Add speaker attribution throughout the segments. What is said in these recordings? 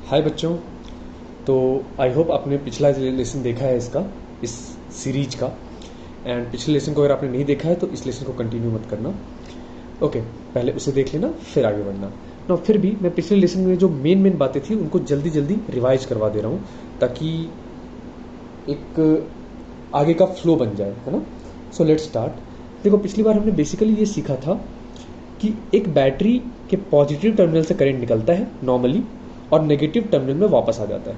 Speaker 1: हाय बच्चों। तो I hope आपने पिछला लेसन देखा है इस सीरीज का। एंड पिछले लेसन को अगर आपने नहीं देखा है तो इस लेसन को कंटिन्यू मत करना। ओके, पहले उसे देख लेना फिर आगे बढ़ना ना। फिर भी मैं पिछले लेसन में जो मेन बातें थी उनको जल्दी जल्दी रिवाइज करवा दे रहा हूँ ताकि एक आगे का फ्लो बन जाए, है ना। So let's start. देखो, पिछली बार हमने बेसिकली ये सीखा था कि एक बैटरी के पॉजिटिव टर्मिनल से करंट निकलता है नॉर्मली और नेगेटिव टर्मिनल में वापस आ जाता है।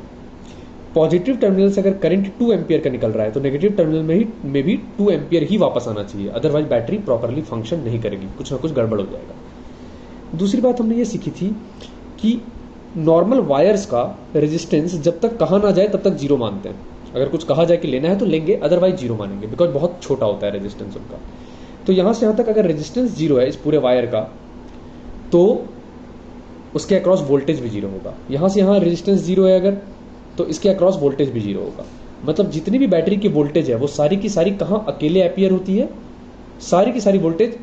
Speaker 1: पॉजिटिव टर्मिनल से अगर करंट 2 एम्पियर का निकल रहा है तो नेगेटिव टर्मिनल में भी 2 एम्पियर ही वापस आना चाहिए, अदरवाइज बैटरी प्रॉपरली फंक्शन नहीं करेगी, कुछ ना कुछ गड़बड़ हो जाएगा। दूसरी बात हमने ये सीखी थी कि नॉर्मल वायर्स का रेजिस्टेंस जब तक कहा ना जाए तब तक जीरो मानते हैं। अगर कुछ कहा जाए कि लेना है तो लेंगे, अदरवाइज जीरो मानेंगे, बिकॉज बहुत छोटा होता है रेजिस्टेंस उनका। तो यहां से यहां तक अगर रेजिस्टेंस जीरो है इस पूरे वायर का तो उसके अक्रॉस वोल्टेज भी जीरो होगा। यहां से यहां रेजिस्टेंस जीरो है अगर, तो इसके अक्रॉस वोल्टेज भी जीरो होगा। मतलब जितनी भी बैटरी की वोल्टेज है वो सारी की सारी कहां अकेले अपीयर होती है, सारी की सारी वोल्टेज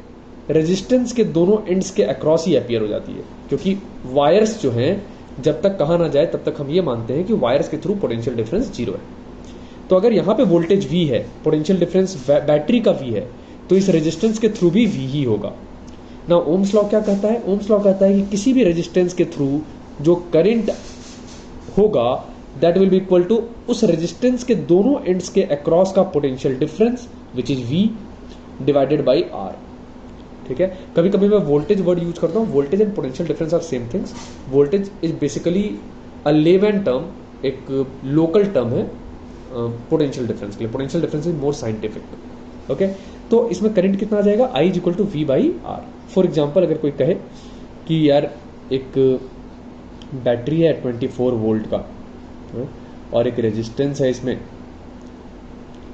Speaker 1: रेजिस्टेंस के दोनों एंड्स के अक्रॉस ही अपीयर हो जाती है, क्योंकि वायर्स जो हैं जब तक कहा ना जाए तब तक हम ये मानते हैं कि वायर्स के थ्रू पोटेंशियल डिफरेंस जीरो है। तो अगर यहां पे वोल्टेज V है, पोटेंशियल डिफरेंस बैटरी का V है, तो इस रेजिस्टेंस के थ्रू भी V ही होगा ना। ओम्स लॉ क्या कहता है? ओम्स लॉ कहता है कि किसी भी रेजिस्टेंस के थ्रू जो करंट होगा that will be equal to उस रेजिस्टेंस के दोनों एंड्स के अक्रॉस का potential difference which is V divided by R। ठीक है, कभी कभी मैं वोल्टेज वर्ड यूज करता हूं। Voltage and potential difference are same things. Voltage is basically a layman term, एक लोकल टर्म है पोटेंशियल डिफरेंस के लिए। Potential difference is more scientific. Okay, तो इसमें करंट कितना आ जाएगा? I is equal to V by R। For example, अगर कोई कहे कि यार एक बैटरी है 24 वोल्ट का और एक रेजिस्टेंस है इसमें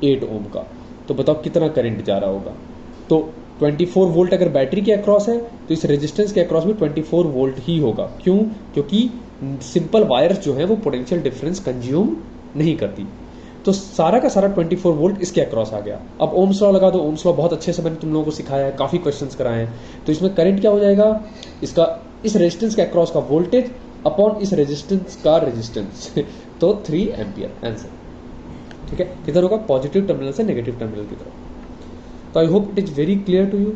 Speaker 1: 8 ओम का, तो बताओ कितना करंट जा रहा होगा। तो 24 वोल्ट अगर बैटरी के अक्रॉस है तो इस रेजिस्टेंस के अक्रॉस भी 24 वोल्ट ही होगा। क्यों? क्योंकि सिंपल वायर्स जो है वो पोटेंशियल डिफरेंस कंज्यूम नहीं करती। तो सारा का सारा 24 वोल्ट इसके अक्रॉस आ गया। अब ओम्स लॉ लगा दो। ओम्स लॉ बहुत अच्छे से मैंने तुम लोगों को सिखाया है, काफी क्वेश्चंस कराए हैं। तो इसमें करंट क्या हो जाएगा? इसका इस रेजिस्टेंस के अक्रॉस का वोल्टेज अपॉन इस रेजिस्टेंस का रेजिस्टेंस तो 3 एम्पियर आंसर। ठीक है, किधर होगा? पॉजिटिव टर्मिनल से नेगेटिव टर्मिनल की तरफ। तो I hope it is very clear to you.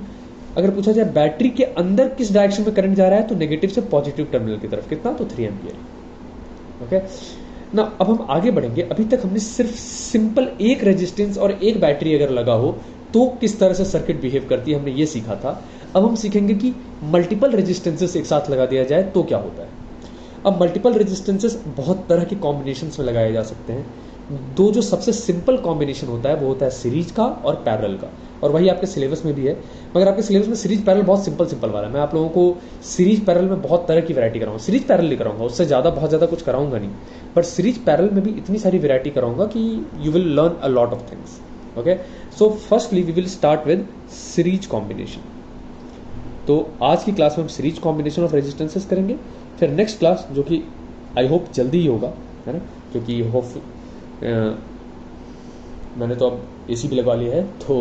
Speaker 1: अगर पूछा जाए बैटरी के अंदर किस डायरेक्शन में करंट जा रहा है तो नेगेटिव से पॉजिटिव टर्मिनल की तरफ। कितना? तो 3 एम्पियर। ओके ना, अब हम आगे बढ़ेंगे। अभी तक हमने सिर्फ सिंपल एक रेजिस्टेंस और एक बैटरी अगर लगा हो तो किस तरह से सर्किट बिहेव करती है हमने ये सीखा था। अब हम सीखेंगे कि मल्टीपल रेजिस्टेंसेस एक साथ लगा दिया जाए तो क्या होता है। अब मल्टीपल रेजिस्टेंसेस बहुत तरह के कॉम्बिनेशंस में लगाए जा सकते हैं। दो जो सबसे सिंपल कॉम्बिनेशन होता है वो होता है सीरीज का और पैरेलल का, और वही आपके सिलेबस में भी है। मगर आपके सिलेबस में सीरीज पैरेलल बहुत सिंपल वाला है। मैं आप लोगों को सीरीज पैरेलल में बहुत तरह की वैरायटी कराऊंगा। सीरीज पैरेलल ही कराऊंगा, उससे बहुत ज़्यादा कुछ कराऊंगा नहीं, बट सीरीज पैरेलल में भी इतनी सारी वैरायटी कराऊंगा कि you will learn a lot of things. Okay, so firstly we will start with series combination. तो आज की क्लास में हम सीरीज कॉम्बिनेशन ऑफ रेजिस्टेंसेस करेंगे। फिर नेक्स्ट क्लास, जो कि आई होप जल्दी ही होगा, है ना, क्योंकि होप मैंने तो अब एसी भी लगवा लिया है तो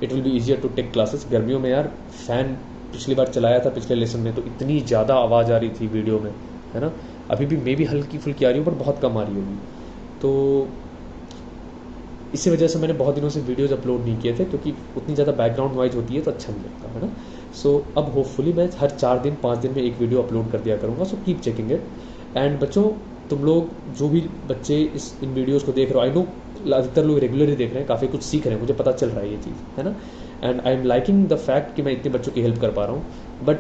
Speaker 1: it will be easier to take classes. गर्मियों में यार फैन पिछली बार चलाया था पिछले लेसन में तो इतनी ज़्यादा आवाज़ आ रही थी वीडियो में, है ना। अभी भी मे भी हल्की फुल्की आ रही हो पर बहुत कम आ रही होगी। तो इसी वजह से मैंने बहुत दिनों से वीडियोज़ अपलोड नहीं किए थे, क्योंकि उतनी ज़्यादा बैकग्राउंड नॉइज होती है तो अच्छा नहीं लगता, है ना। सो अब होपफुली मैं हर 4 दिन 5 दिन में एक वीडियो अपलोड कर दिया करूँगा। So keep checking it. And बच्चों, तुम लोग जो भी बच्चे इन वीडियोज़ को देख रहे हो, आई नो अधिकतर लोग रेगुलरली देख रहे हैं, काफ़ी कुछ सीख रहे हैं, मुझे पता चल रहा है ये चीज़, है ना। And I am liking the fact कि मैं इतने बच्चों की हेल्प कर पा रहा हूँ। But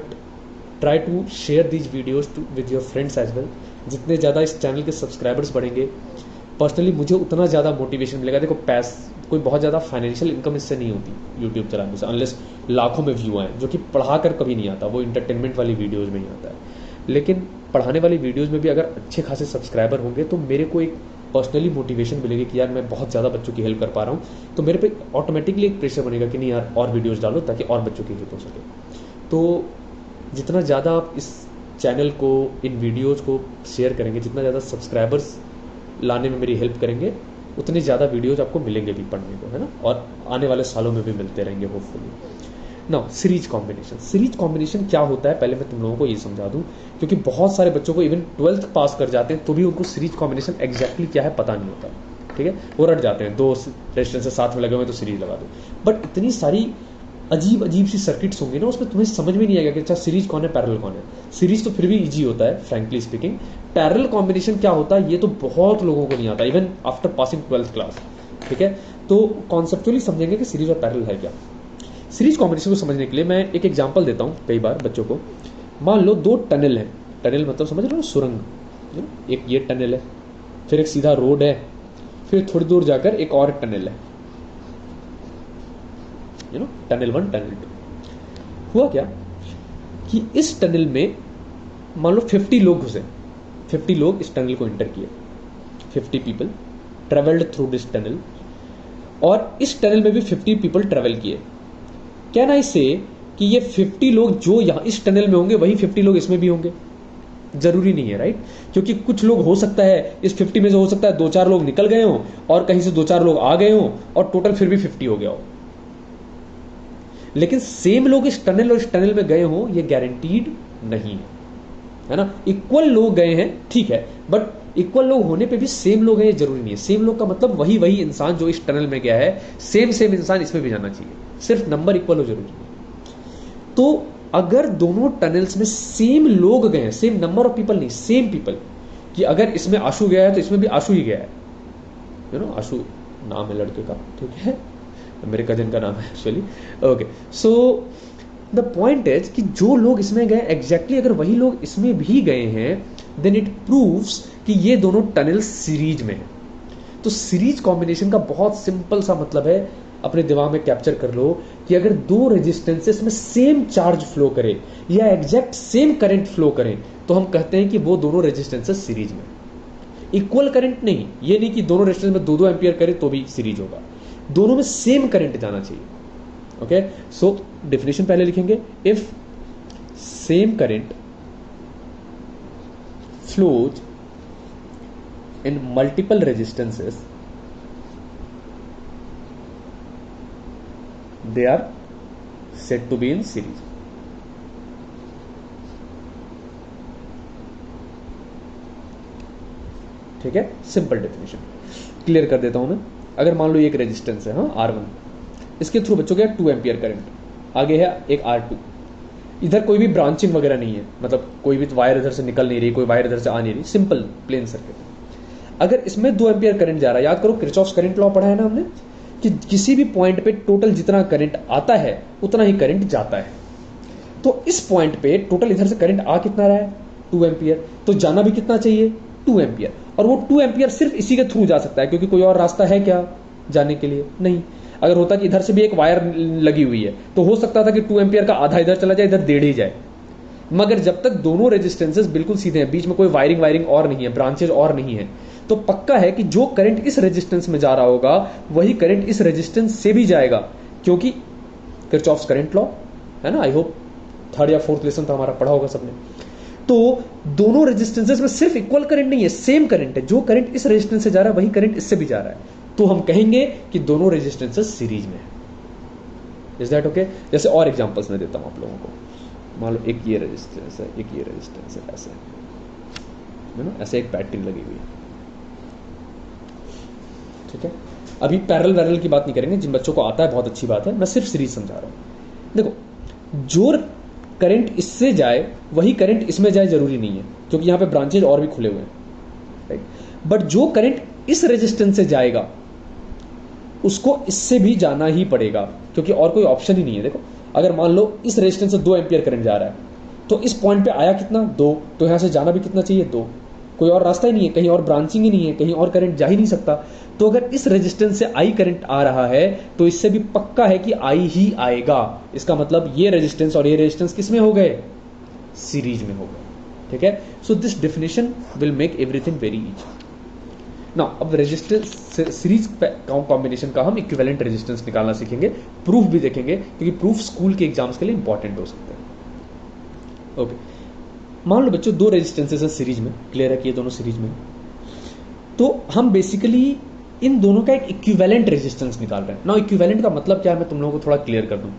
Speaker 1: try to share these videos with your friends as well. जितने ज़्यादा इस चैनल के सब्सक्राइबर्स बढ़ेंगे, पर्सनली मुझे उतना ज़्यादा मोटिवेशन मिलेगा। देखो, कोई बहुत ज़्यादा फाइनेंशियल इनकम इससे नहीं होती यूट्यूब चलाने से, अनलेस लाखों में व्यू आए, जो कि पढ़ा कर कभी नहीं आता, वो इंटरटेनमेंट वाली वीडियोज़ में ही आता है। लेकिन पढ़ाने वाली वीडियोज़ में भी अगर अच्छे खासे सब्सक्राइबर होंगे तो मेरे को एक पर्सनली मोटिवेशन मिलेगी कि यार मैं बहुत ज़्यादा बच्चों की हेल्प कर पा रहा हूँ, तो मेरे पे ऑटोमेटिकली एक प्रेशर बनेगा कि नहीं यार और वीडियोज़ डालो ताकि और बच्चों की हेल्प हो सके। तो जितना ज़्यादा आप इस चैनल को, इन वीडियोज़ को शेयर करेंगे, जितना ज़्यादा सब्सक्राइबर्स लाने में मेरी हेल्प करेंगे, उतनी ज़्यादा वीडियोज़ आपको मिलेंगे भी पढ़ने को, है ना, और आने वाले सालों में भी मिलते रहेंगे होपफुली। नाउ सीरीज कॉम्बिनेशन क्या होता है पहले मैं तुम लोगों को ये समझा दूं, क्योंकि बहुत सारे बच्चों को इवन 12th पास कर जाते हैं तो भी उनको सीरीज कॉम्बिनेशन एग्जैक्टली क्या है पता नहीं होता, ठीक है, वो रट जाते हैं, दो रेजिस्टेंस साथ में लगे हुए तो सीरीज लगा दो, बट इतनी सारी अजीब अजीब सी सर्किट्स होंगी ना उसमें तुम्हें समझ में नहीं आएगा कि अच्छा सीरीज कौन है पैरेलल कौन है। सीरीज तो फिर भी इजी होता है फ्रैंकली स्पीकिंग, पैरेलल कॉम्बिनेशन क्या होता है ये तो बहुत लोगों को नहीं आता even after passing 12th class, ठीक है। तो कॉन्सेप्चुअली समझेंगे कि सीरीज और पैरेलल है क्या। सीरीज कॉम्बिनेशन को समझने के लिए मैं एक एग्जांपल देता हूं कई बार बच्चों को। मान लो दो टनल है, टनल मतलब समझ रहे हो सुरंग, एक ये टनल है, फिर एक सीधा रोड है, फिर थोड़ी दूर जाकर एक और टनल है, टनल 1 टनल 2। हुआ क्या कि इस टनल में मान लो 50 लोग घुसे, 50 लोग इस टनल को एंटर किए, 50 people travelled through this tunnel, और इस टनल में भी 50 पीपल ट्रेवल किए। कैन आई से कि ये 50 लोग जो यहां इस टनल में होंगे वही 50 लोग इसमें भी होंगे? जरूरी नहीं है, राइट, क्योंकि कुछ लोग हो सकता है इस 50 में से हो सकता है 2-4 लोग निकल गए हों और कहीं से 2-4 लोग आ गए हों और टोटल फिर भी 50 हो गया हो। लेकिन सेम लोग इस टनल और इस टनल में गए हों ये गारंटीड नहीं है ना। इक्वल लोग गए हैं ठीक है, बट इक्वल लोग होने पे भी सेम लोग हैं ये जरूरी नहीं है। सेम लोग का मतलब वही वही इंसान जो इस टनल में गया है सेम इंसान इसमें भी जाना चाहिए, सिर्फ नंबर इक्वल हो जरूरी नहीं। तो अगर दोनों टनल्स में सेम लोग गए हैं, सेम नंबर ऑफ पीपल नहीं, सेम पीपल, कि अगर इसमें आशु गया है तो इसमें भी आशु ही गया है, आशु नाम है लड़के का, ठीक है, मेरे कजिन का नाम है actually, okay. So the point is कि जो लोग इसमें गए एग्जैक्टली अगर वही लोग इसमें भी गए हैं देन इट प्रूव्स कि ये दोनों टनल सीरीज में है। तो सीरीज कॉम्बिनेशन का बहुत सिंपल सा मतलब है, अपने दिमाग में कैप्चर कर लो कि अगर दो रेजिस्टेंसेस में सेम चार्ज फ्लो करे या एग्जैक्ट सेम करंट फ्लो करें तो हम कहते हैं कि वो दोनों रेजिस्टेंसेस सीरीज में। इक्वल करंट नहीं, ये नहीं कि दोनों रेजिस्टेंस में 2-2 एम्पियर करे तो भी सीरीज होगा, दोनों में सेम करंट जाना चाहिए। ओके, सो डेफिनेशन पहले लिखेंगे, if same current flows in multiple resistances they are said to be in series। ठीक है, सिंपल डेफिनेशन क्लियर कर देता हूं मैं। अगर मान लो एक रेजिस्टेंस है, हाँ R1, इसके थ्रू बच्चों गया 2 एम्पियर करंट, आगे है एक R2, इधर कोई भी ब्रांचिंग वगैरह नहीं है, मतलब कोई भी वायर इधर से निकल नहीं रही, कोई वायर इधर से आ नहीं रही, सिंपल प्लेन सर्किट। अगर इसमें 2 एम्पियर करंट जा रहा है, याद करो किरचॉफ्स करंट लॉ पढ़ा है ना हमने, कि किसी भी पॉइंट पे टोटल जितना करंट आता है उतना ही करंट जाता है। तो इस पॉइंट पे टोटल इधर से करंट आ कितना रहा है 2 एम्पियर, तो जाना भी कितना चाहिए 2 एम्पियर, और वो 2 एम्पियर सिर्फ इसी के थ्रू जा सकता है क्योंकि कोई और रास्ता है क्या जाने के लिए? नहीं। अगर होता कि इधर से भी एक वायर लगी हुई है तो हो सकता था कि 2 एम्पियर का आधा इधर चला जाए, इधर 1.5 ही जाए, मगर जब तक दोनों रेजिस्टेंसेस बिल्कुल सीधे हैं, बीच में कोई वायरिंग और नहीं है, ब्रांचेज और नहीं है, तो पक्का है कि जो करंट इस रेजिस्टेंस में जा रहा होगा वही करंट इस रेजिस्टेंस से भी जाएगा, क्योंकि किरचॉफ्स करंट लॉ है ना। आई होप 3rd या 4th लेसन तो हमारा पढ़ा होगा सबने। तो दोनों रेजिस्टेंसेस में सिर्फ इक्वल करंट नहीं है, सेम करंट है, जो करंट इस रेजिस्टेंस से जा रहा है वही करंट इससे भी जा रहा है, तो हम कहेंगे कि दोनों रेजिस्टेंसेस सीरीज में है। Is that okay? जैसे और एग्जांपल्स मैं देता हूं आप लोगों को। मान लो एक ये रेजिस्टेंस है, एक ये रेजिस्टेंस है, ऐसे है ना, ऐसे एक बैटरी लगी हुई है, ठीक है। अभी पैरेलल की बात नहीं करेंगे, जिन बच्चों को आता है बहुत अच्छी बात है, मैं सिर्फ सीरीज समझा रहा हूं। देखो, जो करंट इससे जाए वही करंट इसमें जाए जरूरी नहीं है, क्योंकि यहां पे ब्रांचेज और भी खुले हुए हैं, राइट। बट जो करंट इस रेजिस्टेंस से जाएगा उसको इससे भी जाना ही पड़ेगा, क्योंकि और कोई ऑप्शन ही नहीं है। देखो, अगर मान लो इस रेजिस्टेंस से 2 एम्पियर करंट जा रहा है तो इस पॉइंट पे आया कितना 2, तो यहां से जाना भी कितना चाहिए 2, कोई और रास्ता ही नहीं है, कहीं और ब्रांचिंग ही नहीं है, कहीं और करंट जा ही नहीं सकता। तो अगर इस रेजिस्टेंस से आई करंट आ रहा है तो इससे भी पक्का है कि आई ही आएगा। इसका मतलब ये रेजिस्टेंस और ये रेजिस्टेंस किस में हो गए? सीरीज में हो गए, ठीक है। So this definition will make everything very easy. Now अब रेजिस्टेंस सीरीज कॉम्बिनेशन का हम इक्विवेलेंट रेजिस्टेंस निकालना सीखेंगे, प्रूफ भी देखेंगे, क्योंकि प्रूफ स्कूल के एग्जाम्स के लिए इंपॉर्टेंट हो सकते हैं। ओके, मान लो बच्चों 2 रेजिस्टेंसेस हैं सीरीज में, क्लियर है कि ये दोनों सीरीज में, तो हम बेसिकली इन दोनों का एक इक्विवेलेंट रेजिस्टेंस निकाल रहे हैं। नाउ इक्विवेलेंट का मतलब क्या है मैं तुम लोगों को थोड़ा क्लियर कर दूं।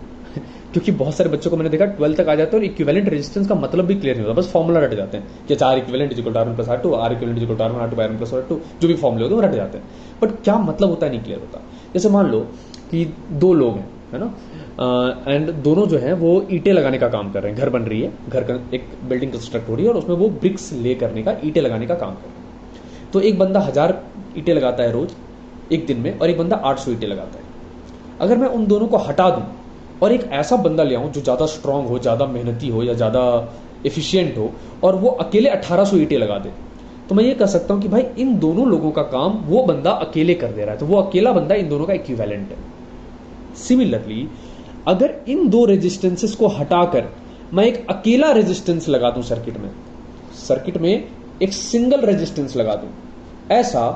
Speaker 1: क्योंकि बहुत सारे बच्चों को मैंने देखा 12 तक आ जाते हैं और इक्विवेलेंट रेजिस्टेंस का मतलब भी क्लियर नहीं होता, बस फॉर्मूला रट जाते हैं कि R equivalent is equal to R1 plus R2, R equivalent is equal to R1 R2 by R1 plus R2, जो भी फॉर्मूले होते हैं वो रट जाते हैं, बट क्या मतलब होता है नहीं क्लियर होता। जैसे मान लो कि दो लोग हैं, है ना, एंड दोनों जो है वो ईंटें लगाने का काम कर रहे हैं, घर बन रही है, घर का एक बिल्डिंग कंस्ट्रक्ट हो रही है और उसमें वो ब्रिक्स ले करने का, ईंटें लगाने का काम कर रहे हैं। तो एक बंदा 1000 ईंटें लगाता है रोज एक दिन में, और एक बंदा 800 ईंटें लगाता है। अगर मैं उन दोनों को हटा दूं और एक ऐसा बंदा ले आऊं जो ज्यादा स्ट्रांग हो, ज्यादा मेहनती हो या ज्यादा एफिशिएंट हो, और वो अकेले 1800 ईंटें लगा दे, तो मैं ये कह सकता हूं कि भाई इन दोनों लोगों का काम वो बंदा अकेले कर दे रहा है, तो वो अकेला बंदा इन दोनों का इक्विवेलेंट है। सिमिलरली अगर इन दो रेजिस्टेंसेस को हटाकर मैं एक अकेला रेजिस्टेंस लगा दूं सर्किट में एक सिंगल रेजिस्टेंस लगा दूं, ऐसा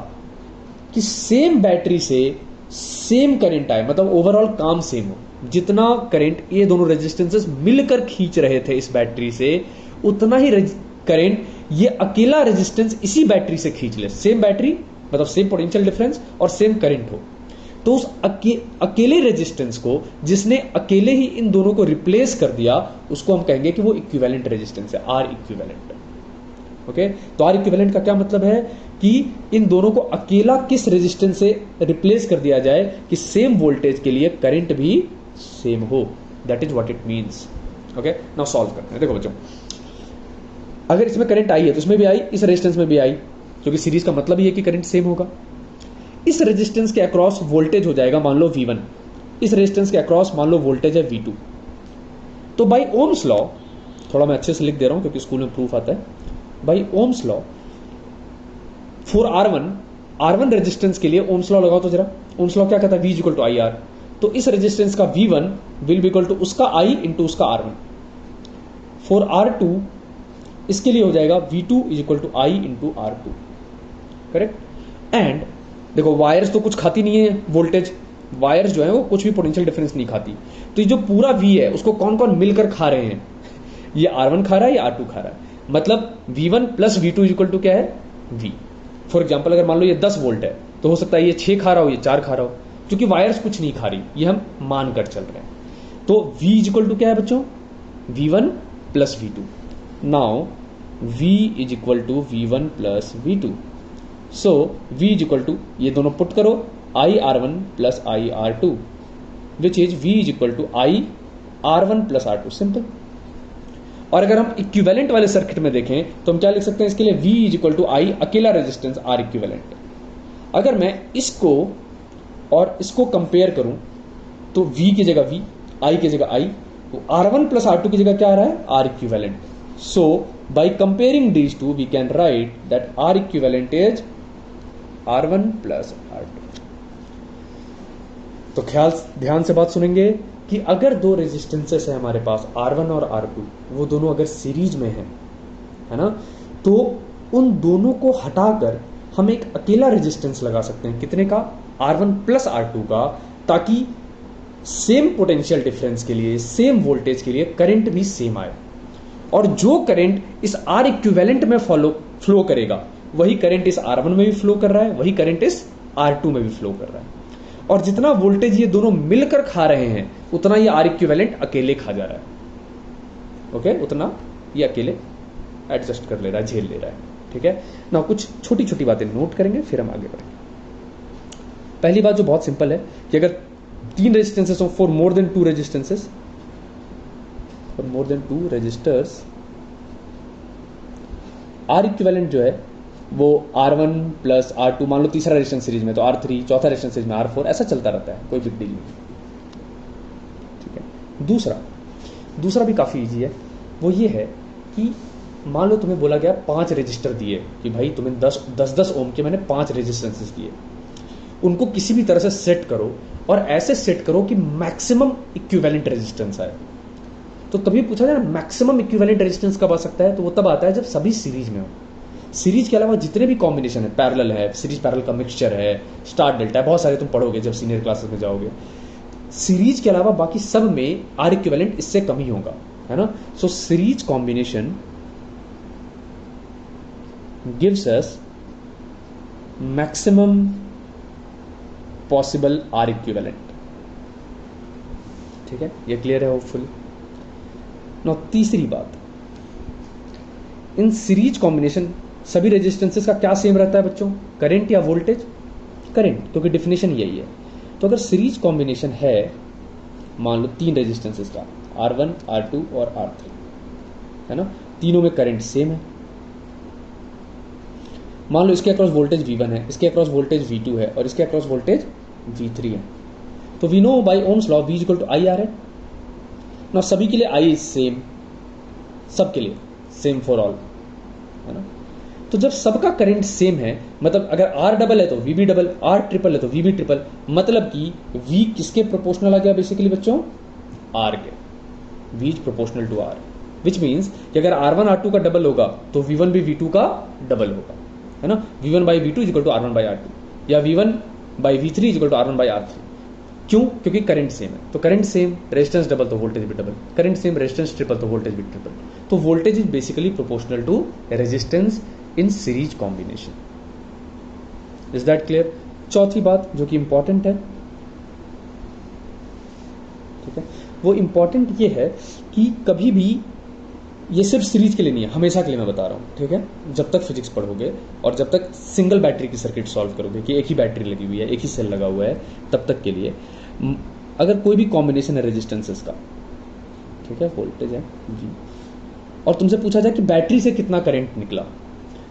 Speaker 1: कि सेम बैटरी से सेम करंट आए, मतलब ओवरऑल काम सेम हो, जितना करंट ये दोनों रेजिस्टेंसेस मिलकर खींच रहे थे इस बैटरी से, उतना ही करंट ये अकेला रेजिस्टेंस इसी बैटरी से खींच ले, सेम बैटरी मतलब सेम पोटेंशियल डिफरेंस और सेम करंट हो, तो उस अकेले रेजिस्टेंस को जिसने अकेले ही इन दोनों को रिप्लेस कर दिया, उसको हम कहेंगे कि वो इक्विवेलेंट रेजिस्टेंस है, आर इक्विवेलेंट। ओके, तो आर इक्विवेलेंट का क्या मतलब है कि इन दोनों को अकेला किस रेजिस्टेंस से रिप्लेस कर दिया जाए कि सेम वोल्टेज के लिए करंट भी सेम हो, that is what it means. Okay, now solve करते हैं। देखो बच्चों, अगर इसमें करंट आई है तो इसमें भी आई, इस रेजिस्टेंस में भी आई, क्योंकि सीरीज का मतलब ही है कि करंट सेम होगा। इस रेजिस्टेंस के अक्रॉस वोल्टेज हो जाएगा मान लो V1, इस रेजिस्टेंस के अक्रॉस मान लो वोल्टेज है V2। तो बाई ओम्स लॉ, थोड़ा मैं अच्छे से लिख दे रहा हूं क्योंकि स्कूल में प्रूफ आता है, by Ohm's law for R1 resistance के लिए ओम्स लॉ लगाओ तो जरा। ओम्स लॉ क्या कहता है? V equal to IR। तो इस रेजिस्टेंस का V1 will be equal to उसका I इंटू उसका R1। फॉर R2 इसके लिए हो जाएगा V2 is equal to I into R2, correct. And देखो वायर्स तो कुछ खाती नहीं है वोल्टेज, वायर्स जो है वो कुछ भी पोटेंशियल डिफरेंस नहीं खाती, तो ये जो पूरा V है उसको कौन कौन मिलकर खा रहे हैं? ये R1 खा रहा है, ये R2 खा रहा है, मतलब V1 plus V2 equal to क्या है? V। फॉर एग्जाम्पल अगर मान लो ये 10 वोल्ट है तो हो सकता है ये 6 खा रहा हो, ये 4 खा रहा हो, क्योंकि वायर्स कुछ नहीं खा रही, ये हम मान कर चल रहे हैं। तो V इज इक्वल टू क्या है बच्चों? V1 plus V2। Now V is equal to V1 plus V2, so V is equal to, ये दोनों पुट करो, IR1 plus IR2 which is V is equal to IR1 plus R2, simple. और अगर हम equivalent वाले circuit में देखें तो हम क्या लिख सकते हैं इसके लिए? V is equal to I अकेला रेजिस्टेंस R इक्विवेलेंट। अगर मैं इसको और इसको कंपेयर करूं तो V की जगह V, I की जगह I, तो R1 प्लस R2 की जगह क्या आ रहा है? R equivalent. So by comparing these two we can write that R equivalent is R1 plus R2। तो ध्यान से बात सुनेंगे कि अगर दो रेजिस्टेंसेस है हमारे पास R1 और R2, वो दोनों अगर सीरीज में है ना, तो उन दोनों को हटाकर हम एक अकेला रेजिस्टेंस लगा सकते हैं, कितने का? R1 प्लस R2 का, ताकि सेम पोटेंशियल डिफरेंस के लिए, सेम वोल्टेज के लिए करंट भी सेम आए, और जो करंट इस R इक्विवेलेंट में फ्लो करेगा वही करंट इस R1 में भी फ्लो कर रहा है, वही करंट इस R2 में भी फ्लो कर रहा है, और जितना वोल्टेज ये दोनों मिलकर खा रहे हैं उतना ये R इक्विवेलेंट अकेले खा जा रहा है। ओके, उतना ये अकेले एडजस्ट कर ले रहा है, झेल ले रहा है, ठीक है ना। कुछ छोटी छोटी बातें नोट करेंगे फिर हम आगे बढ़ेंगे। पहली बात जो बहुत सिंपल है कि अगर 3 रेजिस्टेंसेस हो, for more than 2 resistances, for more than 2 resistors, R equivalent जो है वो R1 प्लस R2, मान लो तीसरा रेजिस्टेंस सीरीज में तो R3, चौथा रेजिस्टेंस सीरीज में R4, ऐसा चलता रहता है, कोई बिग डील नहीं, ठीक है। दूसरा भी काफी इजी है, वो ये है कि मान लो तुम्हें बोला गया 5 रजिस्टर दिए कि भाई तुम्हें 10 ओम के मैंने 5 रेजिस्टेंसेस दिए, उनको किसी भी तरह से सेट करो और ऐसे सेट करो कि मैक्सिमम इक्विवेलेंट रेजिस्टेंस आए। तो तभी पूछा जाए मैक्सिमम इक्विवेलेंट रेजिस्टेंस कब आ सकता है? तो वो तब आता है जब सभी सीरीज में हो। सीरीज के अलावा जितने भी कॉम्बिनेशन है, पैरेलल है, सीरीज पैरेलल का मिक्सचर है, स्टार डेल्टा है, बहुत सारे तुम पढ़ोगे जब सीनियर क्लासेस में जाओगे। सीरीज के अलावा बाकी सब में आर इक्विवेलेंट इससे कम ही होगा, है ना। So series combination gives us maximum possible R equivalent, ठीक है, ये क्लियर है होपफुली। नाउ तीसरी बात, इन सीरीज कॉम्बिनेशन सभी रेजिस्टेंसेस का क्या सेम रहता है बच्चों, करंट या वोल्टेज? करंट, क्योंकि डिफिनेशन यही है। तो अगर सीरीज कॉम्बिनेशन है, मान लो 3 रेजिस्टेंसेस का, R1, R2 और R3, है ना, तीनों में करंट सेम है। मान लो इसके अक्रॉस वोल्टेज V1 है, इसके अक्रॉस वोल्टेज V2 है और इसके अक्रॉस वोल्टेज V3 है। तो we know by Ohm's law V equal to IR है ना, सभी के लिए I इज सेम, सबके लिए सेम फॉर ऑल, है ना। तो जब सबका करंट सेम है, मतलब अगर R डबल है तो VB डबल, R ट्रिपल है तो VB ट्रिपल, मतलब कि V किसके प्रोपोर्शनल आ गया बेसिकली बच्चों, R के। V is proportional to R, which means कि अगर R1 R2 का डबल होगा तो V1 भी V2 का डबल होगा, है ना। V1 by V2 is equal to R1 by R2, या V1 by V3 is equal to R1 by R3। क्यों? क्योंकि करंट सेम है। तो करंट सेम, रेजिस्टेंस डबल तो वोल्टेज भी double, current same, resistance triple तो वोल्टेज भी triple. तो voltage is basically proportional to resistance in series combination. Is that clear? चौथी बात जो कि इंपॉर्टेंट है, ठीक है, वो इंपॉर्टेंट ये है कि कभी भी, ये सिर्फ सीरीज के लिए नहीं है, हमेशा के लिए मैं बता रहा हूं, ठीक है, जब तक फिजिक्स पढ़ोगे और जब तक सिंगल बैटरी की सर्किट सॉल्व करोगे कि एक ही बैटरी लगी हुई है, एक ही सेल लगा हुआ है, तब तक के लिए अगर कोई भी कॉम्बिनेशन है रेजिस्टेंसेस का, ठीक है, वोल्टेज है V, और तुमसे पूछा जाए कि बैटरी से कितना करंट निकला,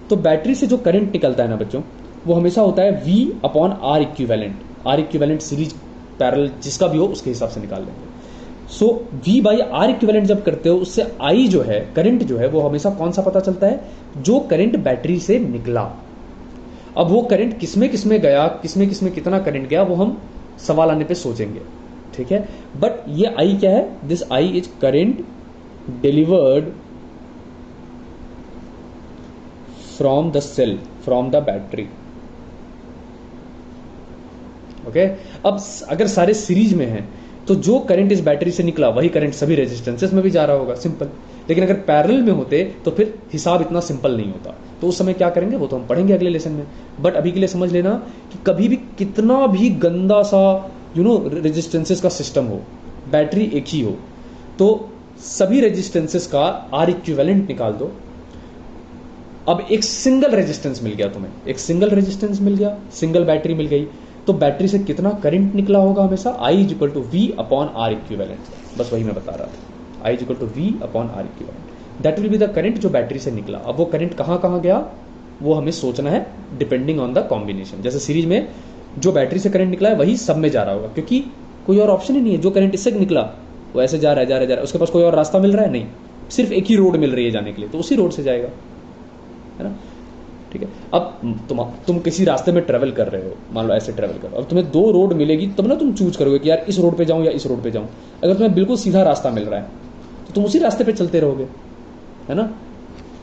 Speaker 1: तो बैटरी से जो करंट निकलता है ना बच्चों, वो हमेशा होता है V upon R equivalent. R equivalent series parallel जिसका भी हो उसके हिसाब से निकाल लेंगे। सो V बाई R इक्विवेलेंट जब करते हो, उससे I जो है, करंट जो है, वो हमेशा कौन सा पता चलता है, जो करंट बैटरी से निकला। अब वो करंट किसमें किसमें गया, किसमें किसमें कितना करंट गया, वो हम सवाल आने पे सोचेंगे, ठीक है। बट ये I क्या है, this I is current delivered from the cell, from the battery, okay. अब अगर सारे सीरीज में हैं तो जो करंट इस बैटरी से निकला वही करंट सभी रेजिस्टेंसेस में भी जा रहा होगा, सिंपल। लेकिन अगर पैरेलल में होते तो फिर हिसाब इतना सिंपल नहीं होता। तो उस समय क्या करेंगे वो तो हम पढ़ेंगे अगले लेसन में। बट अभी के लिए समझ लेना कि कभी भी कितना भी गंदा सा रेजिस्टेंसेस का सिस्टम हो, बैटरी एक ही हो, तो सभी रेजिस्टेंसेस का आर इक्विवेलेंट निकाल दो। अब एक सिंगल रेजिस्टेंस मिल गया तुम्हें, एक सिंगल रेजिस्टेंस मिल गया, सिंगल बैटरी मिल गई, तो बैटरी से कितना करंट निकला होगा हमेशा, I is equal to V upon R equivalent. बस वही मैं बता रहा था, I is equal to V upon R equivalent, that will be the current जो बैटरी से निकला। अब वो करंट कहां कहां गया वो हमें सोचना है, डिपेंडिंग ऑन द कॉम्बिनेशन। जैसे सीरीज में जो बैटरी से करंट निकला है वही सब में जा रहा होगा, क्योंकि कोई और ऑप्शन ही नहीं है। जो करंट इससे निकला वो ऐसे जा रहा है, जा रहा है, जा रहा है, उसके पास कोई और रास्ता मिल रहा है नहीं, सिर्फ एक ही रोड मिल रही है जाने के लिए, तो उसी रोड से जाएगा, है ना, ठीक है। अब तुम किसी रास्ते में ट्रेवल कर रहे हो, मान लो ऐसे ट्रेवल करो, अब तुम्हें 2 रोड मिलेगी, तब ना तुम चूज करोगे कि यार इस रोड पे जाऊं या इस रोड पे जाऊं। अगर तुम्हें बिल्कुल सीधा रास्ता मिल रहा है तो तुम उसी रास्ते पे चलते रहोगे, है ना,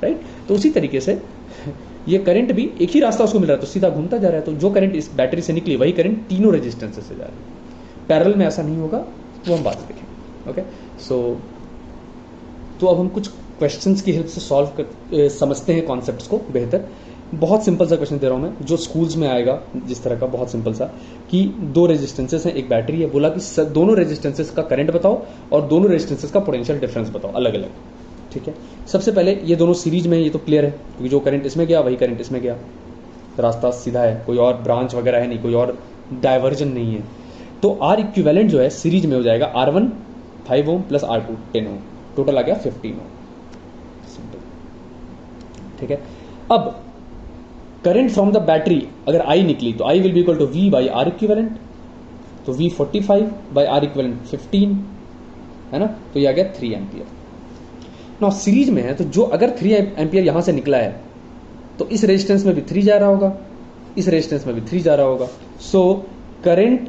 Speaker 1: राइट। तो उसी तरीके से ये करंट भी एक ही रास्ता उसको मिल रहा है तो सीधा घूमता जा रहा है। तो जो करंट इस बैटरी से निकली वही करंट तीनों रेजिस्टेंसेस से जा रही है। पैरेलल में ऐसा नहीं होगा, वो हम बात देखेंगे, ओके। सो तो अब हम कुछ क्वेश्चंस की हेल्प से समझते हैं कॉन्सेप्ट्स को बेहतर। बहुत सिंपल सा क्वेश्चन दे रहा हूं मैं, जो स्कूल्स में आएगा जिस तरह का, बहुत सिंपल सा, कि 2 रेजिस्टेंसेस हैं, एक बैटरी है, बोला कि दोनों रेजिस्टेंसेस का करंट बताओ और दोनों रेजिस्टेंसेस का पोटेंशियल डिफरेंस बताओ अलग अलग, ठीक है। सबसे पहले ये दोनों सीरीज में, ये तो क्लियर है क्योंकि जो करंट इसमें गया वही करंट इसमें गया, रास्ता सीधा है, कोई और ब्रांच वगैरह है नहीं, कोई और डाइवर्जन नहीं है। तो आर इक्विवेलेंट जो है सीरीज में हो जाएगा R1 5 ओम प्लस R2 10 ओम, टोटल आ गया 15 ओम, सिंपल, ठीक है। अब करंट फ्रॉम द बैटरी अगर I निकली तो I will be equal to V by R equivalent, तो V 45 बाई आर इक्विवेलेंट 15, है ना, तो ये आ गया 3 एम्पियर। ना सीरीज में है तो जो अगर 3 एम्पियर यहां से निकला है तो इस रेजिस्टेंस में भी 3 जा रहा होगा, इस रेजिस्टेंस में भी 3 जा रहा होगा। So current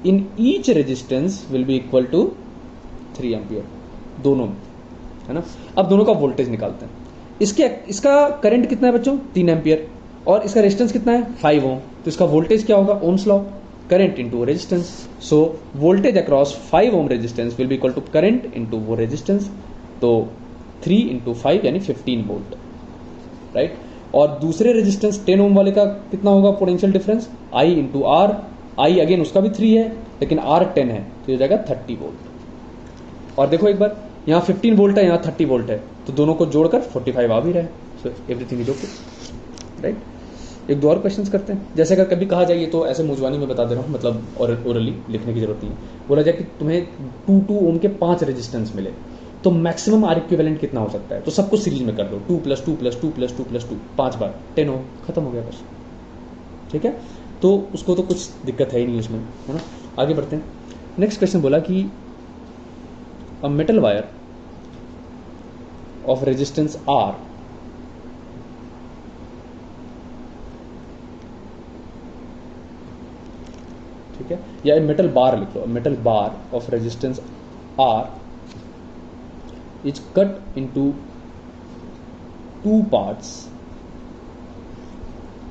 Speaker 1: in each resistance will be equal to 3 ampere दोनों में, है ना। अब दोनों का वोल्टेज निकालते हैं। इसका करंट कितना है बच्चों, 3 एम्पियर, और इसका रेजिस्टेंस कितना है 5 ओम, तो इसका वोल्टेज क्या होगा, Ohm's law, current into resistance. So voltage across 5 ohm resistance will be equal to current into वो रेजिस्टेंस, तो 3 इंटू 5 यानी 15 वोल्ट, राइट। और दूसरे रेजिस्टेंस 10 ओम वाले का कितना होगा potential difference, I into R, I again उसका भी 3 है, लेकिन R 10 है तो ये हो जाएगा 30 वोल्ट। और देखो एक बार, यहाँ 15 वोल्ट है, यहाँ 30 वोल्ट है, तो दोनों को जोड़कर 45 आ भी रहा है। So everything is okay, right. एक दो और क्वेश्चंस करते हैं। जैसे अगर कभी कहा जाए, तो ऐसे मुजवानी में बता दे रहा हूँ, मतलब ओरली लिखने की जरूरत नहीं है। बोला जाए कि तुम्हें 2 ओम के 5 रेजिस्टेंस मिले, तो मैक्सिमम आर इक्विवेलेंट कितना हो सकता है? तो सबको सीरीज में कर दो, 2 + 2 + 2 + 2 + 2 5 बार 10 ओम, खत्म हो गया बस। ठीक है, तो उसको तो कुछ दिक्कत है ही नहीं उसमें, है ना। आगे बढ़ते हैं। नेक्स्ट क्वेश्चन बोला कि a metal wire of resistance R ठीक है, या मेटल बार लिख लो, metal bar of resistance R is cut into 2 parts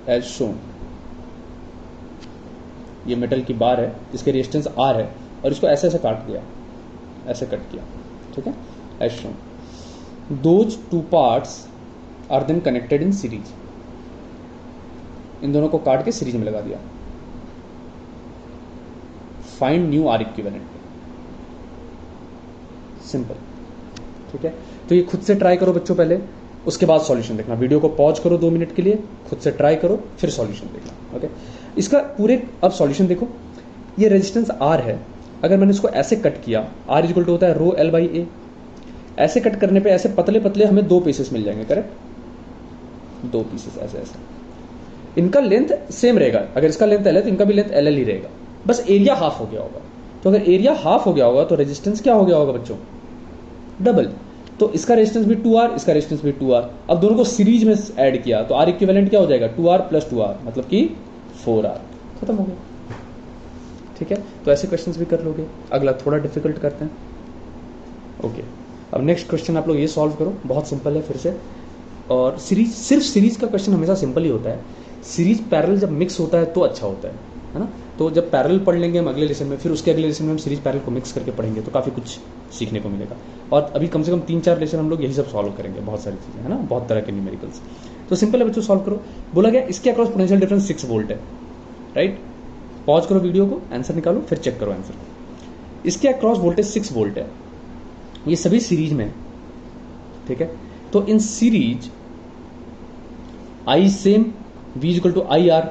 Speaker 1: as shown. ये मेटल की बार है, इसके रेजिस्टेंस R है, और इसको ऐसे ऐसे काट दिया, ऐसे कट किया, ठीक है, as shown. Those 2 parts are then connected in series. इन दोनों को काट के सीरीज में लगा दिया। Find new R equivalent. Simple, ठीक है। तो ये खुद से ट्राई करो बच्चों पहले, उसके बाद सॉल्यूशन देखना। वीडियो को पॉज करो 2 मिनट के लिए, खुद से ट्राई करो, फिर सॉल्यूशन देखना। ओके, इसका पूरे अब सॉल्यूशन देखो। ये रेजिस्टेंस R है, अगर मैंने इसको ऐसे कट किया, R इक्वल टू होता है ρL/A। ऐसे कट करने पे ऐसे पतले पतले हमें 2 पीसेस मिल जाएंगे, करेक्ट। 2 पीसेस ऐसे ऐसे, इनका लेंथ सेम रहेगा। अगर इसका लेंथ L है तो इनका भी लेंथ LL ही रहेगा, बस एरिया हाफ हो गया होगा। तो अगर एरिया हाफ हो गया होगा तो रेजिस्टेंस क्या हो गया होगा बच्चों? डबल। तो इसका रेजिस्टेंस भी 2R, इसका रेजिस्टेंस भी 2R। अब दोनों को सीरीज में ऐड किया तो R इक्विवेलेंट क्या हो जाएगा? 2R + 2R, मतलब कि 4R। खत्म हो गया, ठीक है। तो ऐसे क्वेश्चंस भी कर लोगे। अगला थोड़ा डिफिकल्ट करते हैं। ओके, अब नेक्स्ट क्वेश्चन आप लोग ये सॉल्व करो, बहुत सिंपल है फिर से। और सीरीज, सिर्फ सीरीज का क्वेश्चन हमेशा सिंपल ही होता है। सीरीज पैरेलल जब मिक्स होता है तो अच्छा होता है ना। तो जब पैरेलल पढ़ लेंगे हम अगले लेसन में, फिर उसके अगले लेसन में हम सीरीज पैरेलल को मिक्स करके पढ़ेंगे, तो काफ़ी कुछ सीखने को मिलेगा। और अभी कम से कम 3-4 लेसन हम लोग यही सब सॉल्व करेंगे, बहुत सारी चीज़ें, है ना, बहुत तरह के न्यूमेरिकल्स। तो सिंपल है बच्चों, सॉल्व करो। बोला गया इसके अक्रॉस पोटेंशियल डिफरेंस 6 वोल्ट है, राइट। पॉज करो वीडियो को, आंसर निकालो, फिर चेक करो आंसर को। इसके अक्रॉस वोल्टेज 6 वोल्ट है, ये सभी सीरीज में, ठीक है। तो in series I same, V equal to IR,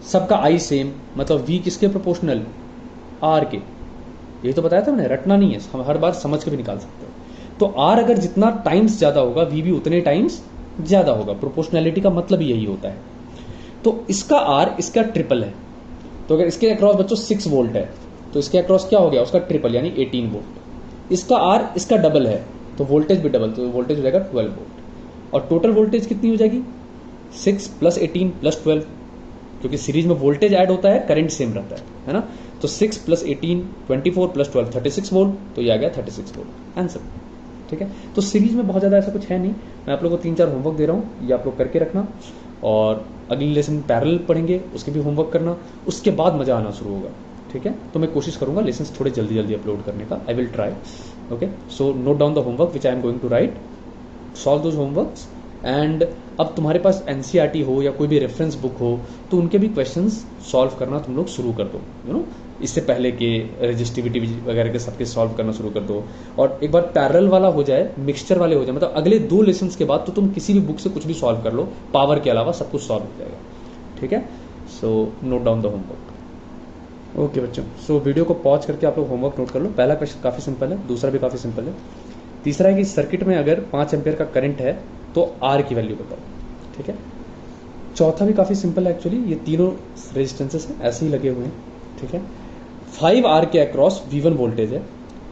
Speaker 1: सबका I सेम, मतलब V किसके प्रोपोर्शनल? R के। ये तो बताया था मैंने, रटना नहीं है, हम हर बार समझ के भी निकाल सकते हैं। तो R अगर जितना टाइम्स ज्यादा होगा, V भी उतने टाइम्स ज्यादा होगा। प्रोपोर्शनैलिटी का मतलब यही होता है। तो इसका R इसका ट्रिपल है। तो अगर इसके अक्रॉस बच्चों 6 वोल्ट है, तो इसके अक्रॉस क्या हो गया? उसका ट्रिपल, यानी 18 वोल्ट। इसका R इसका डबल है, तो वोल्टेज भी डबल, तो वोल्टेज हो जाएगा 12 वोल्ट। और टोटल वोल्टेज कितनी हो जाएगी? 6 + 18 + 12, क्योंकि सीरीज में वोल्टेज ऐड होता है, करंट सेम रहता है ना। तो 6 + 18 24 + 12 36 वोल्ट, तो ये आ गया 36 वोल्ट आंसर, ठीक है। तो सीरीज में बहुत ज़्यादा ऐसा कुछ है नहीं। मैं आप लोगों को 3-4 होमवर्क दे रहा हूँ, ये आप लोग करके रखना। और अगली लेसन पैरेलल पढ़ेंगे, उसके भी होमवर्क करना, उसके बाद मज़ा आना शुरू होगा, ठीक है। तो मैं कोशिश करूँगा लेसन थोड़े जल्दी जल्दी अपलोड करने का। I will try, okay. So note down the homework which I am going to write, solve those homeworks. And अब तुम्हारे पास NCERT हो या कोई भी रेफरेंस बुक हो, तो उनके भी क्वेश्चंस सॉल्व करना तुम लोग शुरू कर दो, यू नो। इससे पहले के रेजिस्टिविटी वगैरह के सबके सॉल्व करना शुरू कर दो। और एक बार पैरेलल वाला हो जाए, मिक्सचर वाले हो जाए, मतलब अगले 2 लेसन्स के बाद तो तुम किसी भी बुक से कुछ भी सॉल्व कर लो, पावर के अलावा सब कुछ सॉल्व हो जाएगा, ठीक है। So note down the homework. Okay बच्चों, सो वीडियो को पॉज करके आप लोग होमवर्क नोट कर लो। पहला क्वेश्चन काफ़ी सिंपल है, दूसरा भी काफ़ी सिंपल है। तीसरा है कि सर्किट में अगर 5 एम्पियर का करंट है तो R की वैल्यू बताओ, ठीक है। चौथा भी काफ़ी सिंपल है एक्चुअली, ये तीनों रेजिस्टेंसेस हैं, ऐसे ही लगे हुए हैं, ठीक है। 5R के अक्रॉस V1 वोल्टेज है,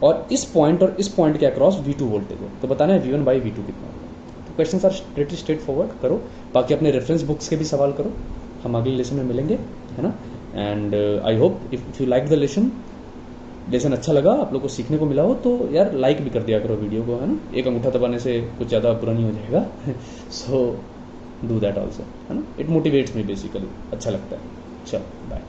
Speaker 1: और इस पॉइंट और इस पॉइंट के अक्रॉस V2 वोल्टेज है, तो बताना है V1/V2 कितना होगा। तो question are pretty straightforward, करो। बाकी अपने रेफरेंस बुक्स के भी सवाल करो, हम अगले लेसन में मिलेंगे, है ना। And I hope if you like the lesson अच्छा लगा, आप लोग को सीखने को मिला हो, तो यार लाइक भी कर दिया करो वीडियो को, है ना। एक अंगूठा दबाने से कुछ ज़्यादा बुरा नहीं हो जाएगा। सो डू दैट ऑल्सो, है ना। इट मोटिवेट्स मी बेसिकली, अच्छा लगता है। चलो बाय।